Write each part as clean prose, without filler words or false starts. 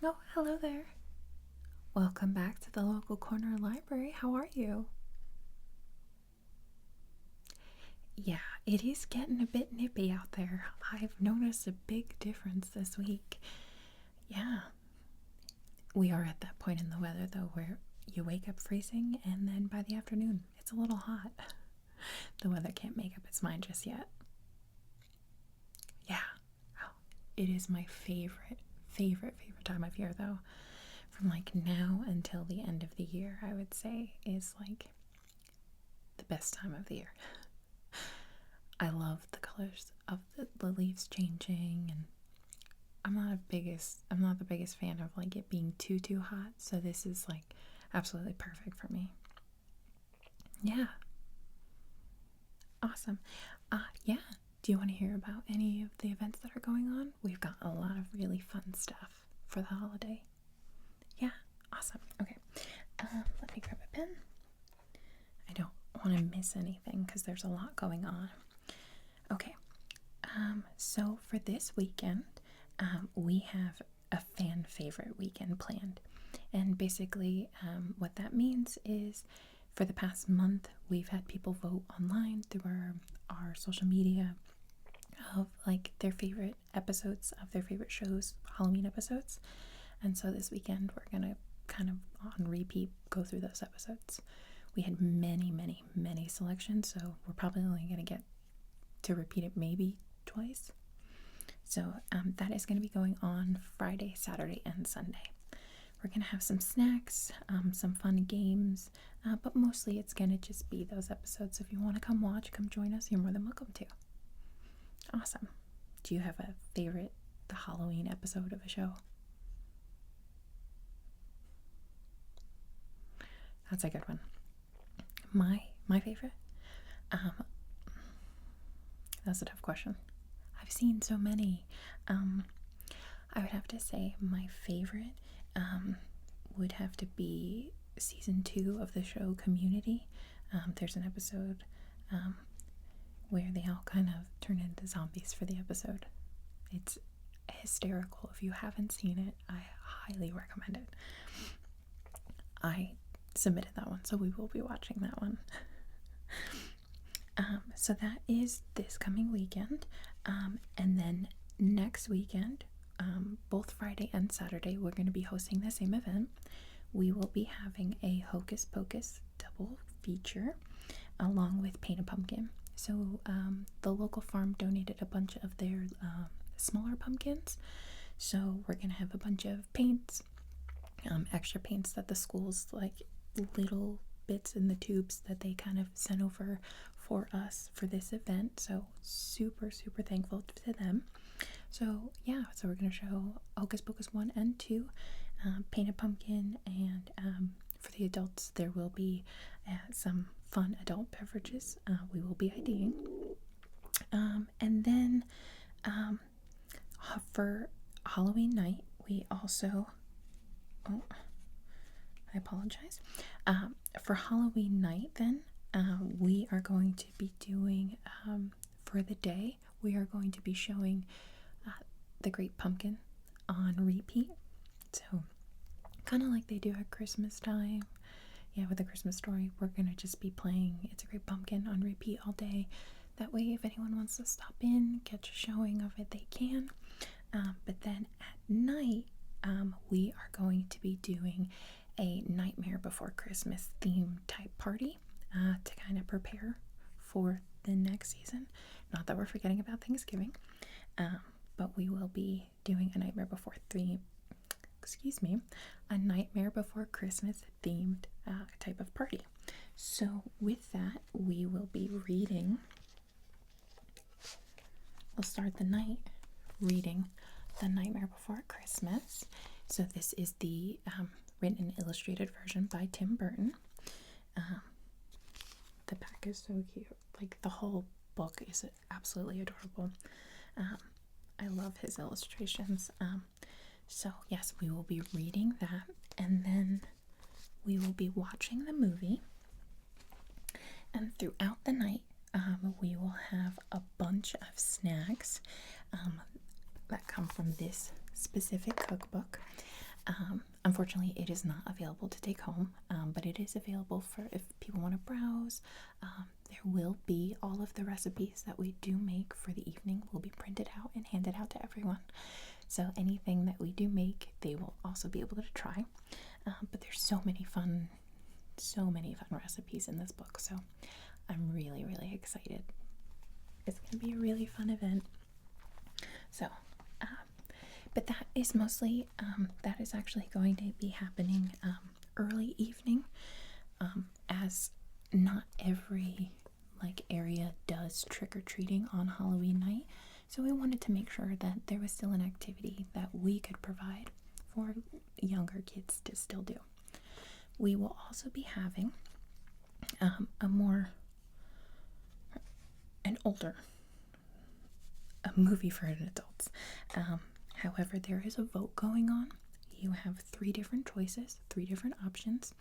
Oh, hello there. Welcome back to the local corner library. How are you? Yeah, it is getting a bit nippy out there. I've noticed a big difference this week. Yeah, we are at that point in the weather though where you wake up freezing and then by the afternoon it's a little hot. The weather can't make up its mind just yet. Yeah, oh, it is my favorite time of year though. From like now until the end of the year, I would say is like the best time of the year. I love the colors of the leaves changing, and I'm not the biggest fan of like it being too hot, so this is like absolutely perfect for me. Yeah, awesome. Yeah. Do you want to hear about any of the events that are going on? We've got a lot of really fun stuff for the holiday. Yeah, awesome. Okay, let me grab a pen. I don't want to miss anything because there's a lot going on. Okay, so for this weekend, we have a fan favorite weekend planned. And basically, what that means is for the past month, we've had people vote online through our social media of like their favorite episodes of their favorite shows, Halloween episodes. And so this weekend, we're going to kind of on repeat go through those episodes. We had many selections, so we're probably only going to get to repeat it maybe twice. So that is going to be going on Friday, Saturday, and Sunday. We're going to have some snacks, some fun games, but mostly it's going to just be those episodes. If you want to come watch, come join us, you're more than welcome to. Awesome. Do you have a favorite Halloween episode of a show? That's a good one. My favorite? That's a tough question. I've seen so many. I would have to say my favorite would have to be season 2 of the show Community. There's an episode where they all kind of turn into zombies for the episode. It's hysterical. If you haven't seen it, I highly recommend it. I submitted that one, so we will be watching that one. So that is this coming weekend. And then next weekend, both Friday and Saturday, we're going to be hosting the same event. We will be having a Hocus Pocus double feature along with Paint a Pumpkin. So the local farm donated a bunch of their smaller pumpkins. So we're going to have a bunch of paints, extra paints that the schools, like little bits in the tubes that they kind of sent over for us for this event. So super thankful to them. So yeah, so we're going to show Hocus Pocus 1 and 2, Paint a Pumpkin, and for the adults there will be some fun adult beverages we will be IDing. And then for Halloween night, we also, I apologize. For Halloween night, then, we are going to be doing, for the day, we are going to be showing The Great Pumpkin on repeat. So, kind of like they do at Christmas time. Yeah, with the Christmas Story, we're going to just be playing It's a Great Pumpkin on repeat all day. That way, if anyone wants to stop in, catch a showing of it, they can. But then at night, we are going to be doing a Nightmare Before Christmas theme type party to kind of prepare for the next season. Not that we're forgetting about Thanksgiving, but we will be doing a Nightmare Before Christmas themed type of party. So with that, we will be reading. We'll start the night reading The Nightmare Before Christmas. So this is the written and illustrated version by Tim Burton. The back is so cute. Like the whole book is absolutely adorable. I love his illustrations. So yes, we will be reading that, and then we will be watching the movie. And throughout the night, we will have a bunch of snacks that come from this specific cookbook. Unfortunately, it is not available to take home, but it is available for if people want to browse. There will be all of the recipes that we do make for the evening will be printed out and handed out to everyone. So anything that we do make, they will also be able to try. But there's so many fun recipes in this book. So I'm really, really excited. It's going to be a really fun event. So, but that is mostly, that is actually going to be happening early evening, as not every area does trick-or-treating on Halloween night. So we wanted to make sure that there was still an activity that we could provide for younger kids to still do. We will also be having a movie for adults. However, there is a vote going on. You have 3 different choices, 3 different options.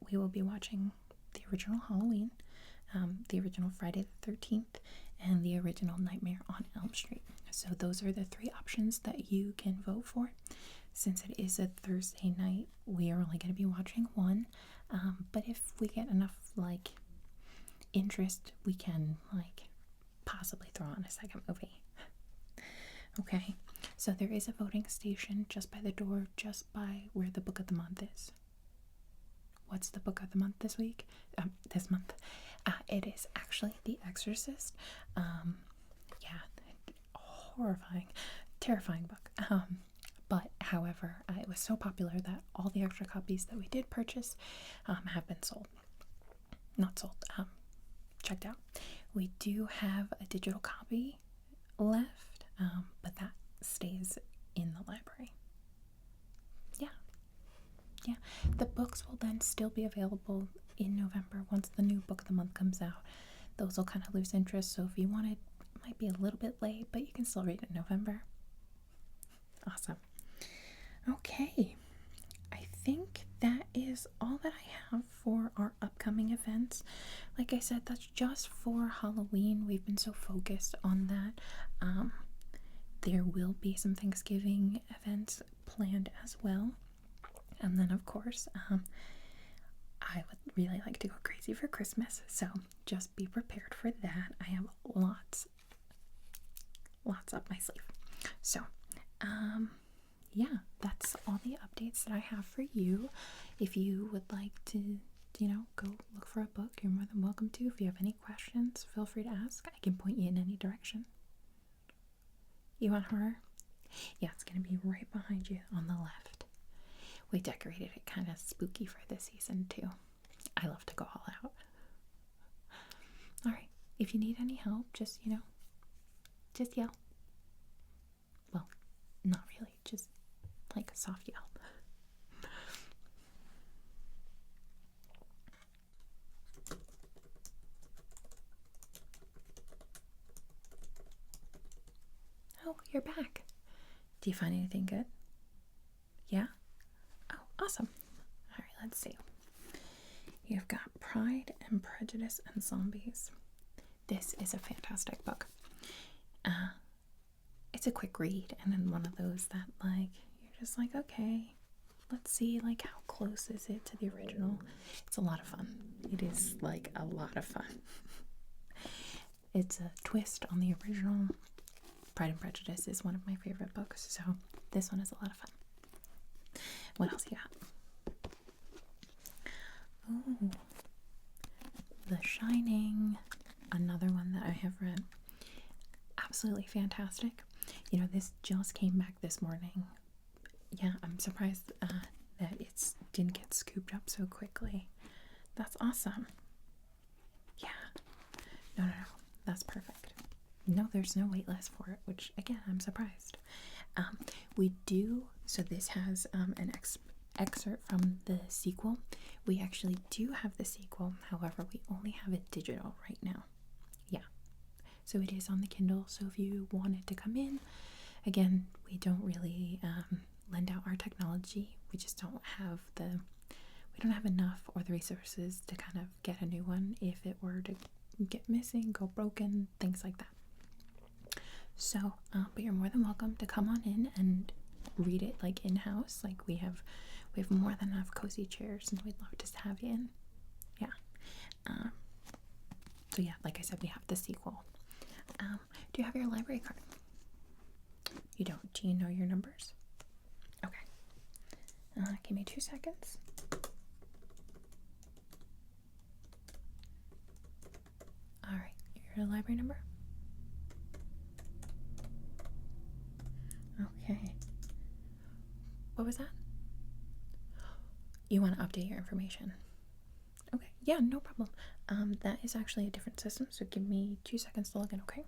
We will be watching the original Halloween, the original Friday the 13th, and the original Nightmare on Elm Street. So those are the 3 options that you can vote for. Since it is a Thursday night, we are only going to be watching one. But if we get enough interest, we can possibly throw on a second movie. Okay, so there is a voting station just by the door, just by where the book of the month is. What's the book of the month this week? This month? It is actually The Exorcist. Horrifying, terrifying book. But however, it was so popular that all the extra copies that we did purchase have been sold. Not sold, checked out. We do have a digital copy left, but that stays in the library. Yeah. The books will then still be available in November once the new book of the month comes out. Those will kind of lose interest, so if you want it might be a little bit late, but you can still read it in November. Awesome. Okay, I think that is all that I have for our upcoming events. Like I said, that's just for Halloween. We've been so focused on that. There will be some Thanksgiving events planned as well. And then, of course, I would really like to go crazy for Christmas, so just be prepared for that. I have lots up my sleeve. So, yeah, that's all the updates that I have for you. If you would like to, go look for a book, you're more than welcome to. If you have any questions, feel free to ask. I can point you in any direction. You want horror? Yeah, it's going to be right behind you on the left. We decorated it kind of spooky for this season, too. I love to go all out. Alright, if you need any help, just yell. Well, not really, just a soft yell. Oh, you're back. Do you find anything good? Yeah? Oh, awesome. Alright, let's see. You've got Pride and Prejudice and Zombies. This is a fantastic book. It's a quick read, and then one of those that you're just okay, let's see how close is it to the original. It's a lot of fun. It is a lot of fun. It's a twist on the original. Pride and Prejudice is one of my favorite books, so this one is a lot of fun. What else you got? Oh, The Shining, another one that I have read. Absolutely fantastic. This just came back this morning. Yeah, I'm surprised that it didn't get scooped up so quickly. That's awesome. Yeah. No, that's perfect. No, there's no wait list for it, which, again, I'm surprised. We do, so this has an excerpt from the sequel. We actually do have the sequel, however, we only have it digital right now. Yeah. So it is on the Kindle, so if you wanted to come in, again, we don't really lend out our technology. We just don't have we don't have enough or the resources to kind of get a new one if it were to get missing, go broken, things like that. So, but you're more than welcome to come on in and read it like in-house. Like we have more than enough cozy chairs, and we'd love to have you in. Yeah. So yeah, like I said, we have the sequel. Do you have your library card? You don't. Do you know your numbers? Okay. Give me 2 seconds. All right. Your library number? Okay. What was that? You want to update your information? Okay. Yeah, no problem. That is actually a different system, so give me 2 seconds to log in, okay?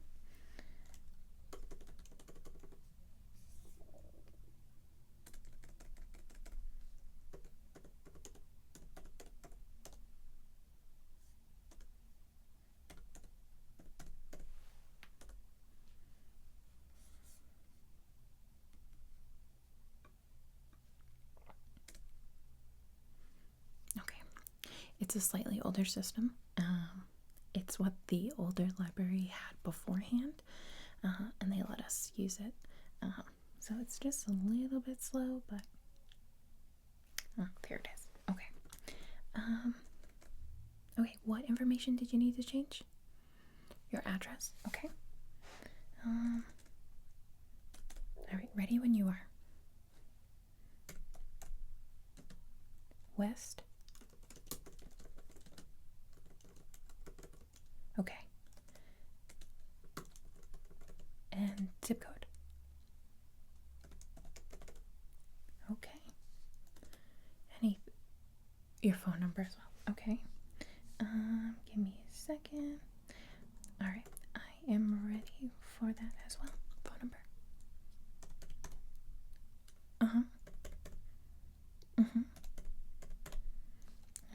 Okay. It's a slightly older system. It's what the older library had beforehand, and they let us use it. So it's just a little bit slow, but there it is. Okay. Okay, what information did you need to change? Your address. Okay. All right, ready when you are. West. Okay. And zip code. Okay. Your phone number as well. Okay. Give me a second. All right. I am ready for that as well. Phone number. All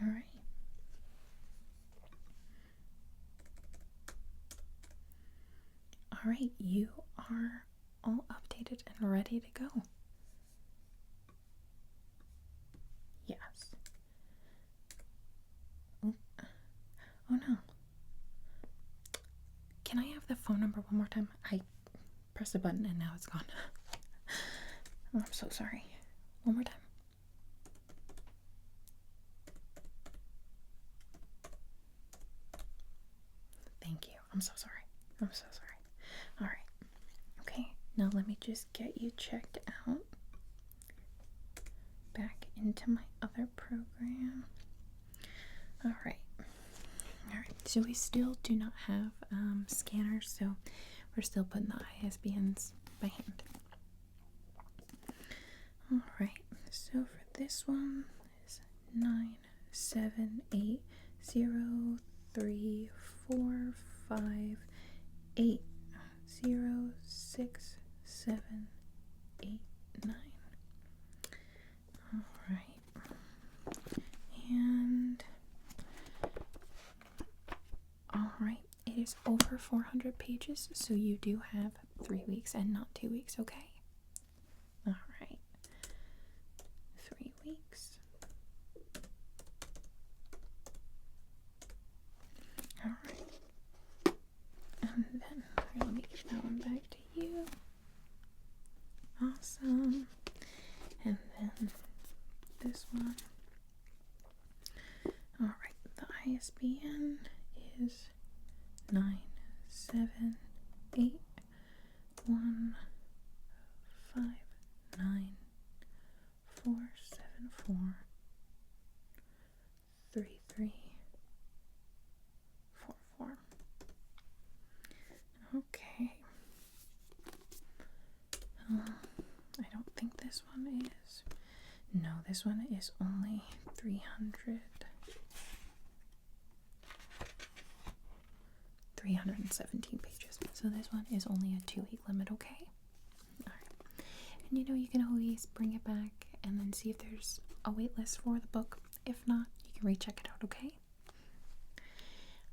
right. All right. You are all updated and ready to go. Yes. Oh no. Can I have the phone number one more time? I pressed a button and now it's gone. Oh, I'm so sorry. One more time. Thank you. I'm so sorry. I'm so sorry. All right. Okay. Now let me just get you checked out. Back into my other program. All right. All right. So we still do not have scanners, so we're still putting the ISBNs by hand. All right. So for this one is 9780345806789. All right. And all right, it is over 400 pages, so you do have 3 weeks and not 2 weeks, okay? All right. 3 weeks. All right. And then let me give that one back to you. Awesome. And then this one. All right. The ISBN is 9781594743344. Okay. I don't think this one is. No, this one is only 317 pages. So this one is only a 2-week limit, okay? Alright. And you can always bring it back and then see if there's a wait list for the book. If not, you can recheck it out, okay?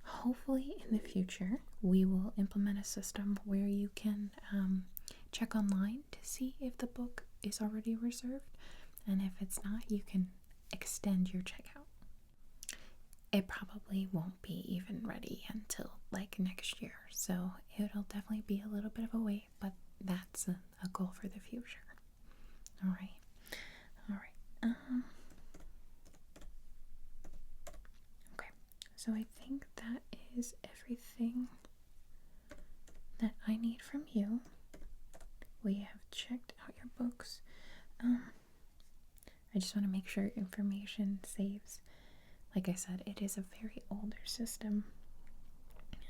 Hopefully in the future, we will implement a system where you can check online to see if the book is already reserved. And if it's not, you can extend your checkout. It probably won't be even ready until like next year, so it'll definitely be a little bit of a wait, but that's a goal for the future. All right. All right. Okay. So I think that is everything that I need from you. We have checked out your books. I just want to make sure information saves. Like I said, it is a very older system.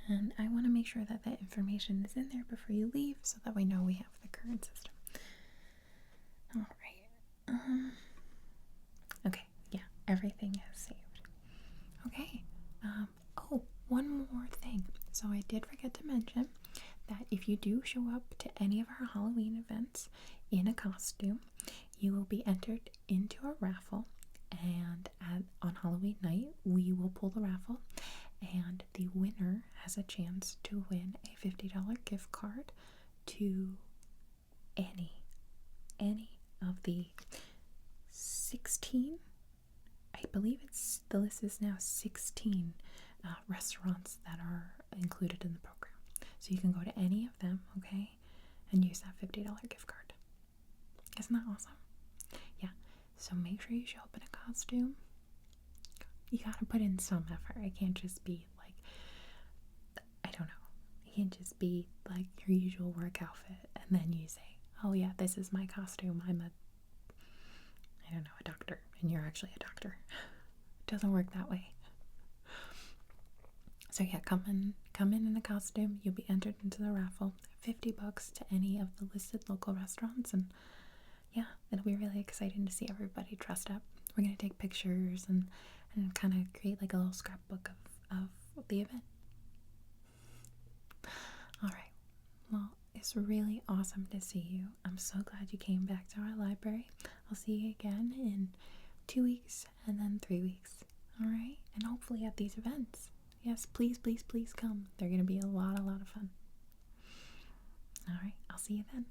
And I want to make sure that that information is in there before you leave so that we know we have the current system. Alright. Okay, yeah, everything is saved. Okay. Oh, one more thing. So I did forget to mention that if you do show up to any of our Halloween events in a costume, you will be entered into a raffle, and on Halloween night we will pull the raffle, and the winner has a chance to win a $50 gift card to any of the 16, I believe the list is now 16 restaurants that are included in the program. So you can go to any of them, okay, and use that $50 gift card. Isn't that awesome? Yeah, so make sure you show up in a costume. You gotta put in some effort. It can't just be like, I don't know, it can't just be like your usual work outfit and then you say, oh yeah, this is my costume, I'm a doctor, and you're actually a doctor. It doesn't work that way. So yeah, come in a costume. You'll be entered into the raffle. $50 to any of the listed local restaurants, and yeah, it'll be really exciting to see everybody dressed up. We're gonna take pictures and kind of create like a little scrapbook of the event. All right. Well, it's really awesome to see you. I'm so glad you came back to our library. I'll see you again in 2 weeks and then 3 weeks. All right, and hopefully at these events. Yes, please, please, please come. They're gonna be a lot of fun. All right, I'll see you then.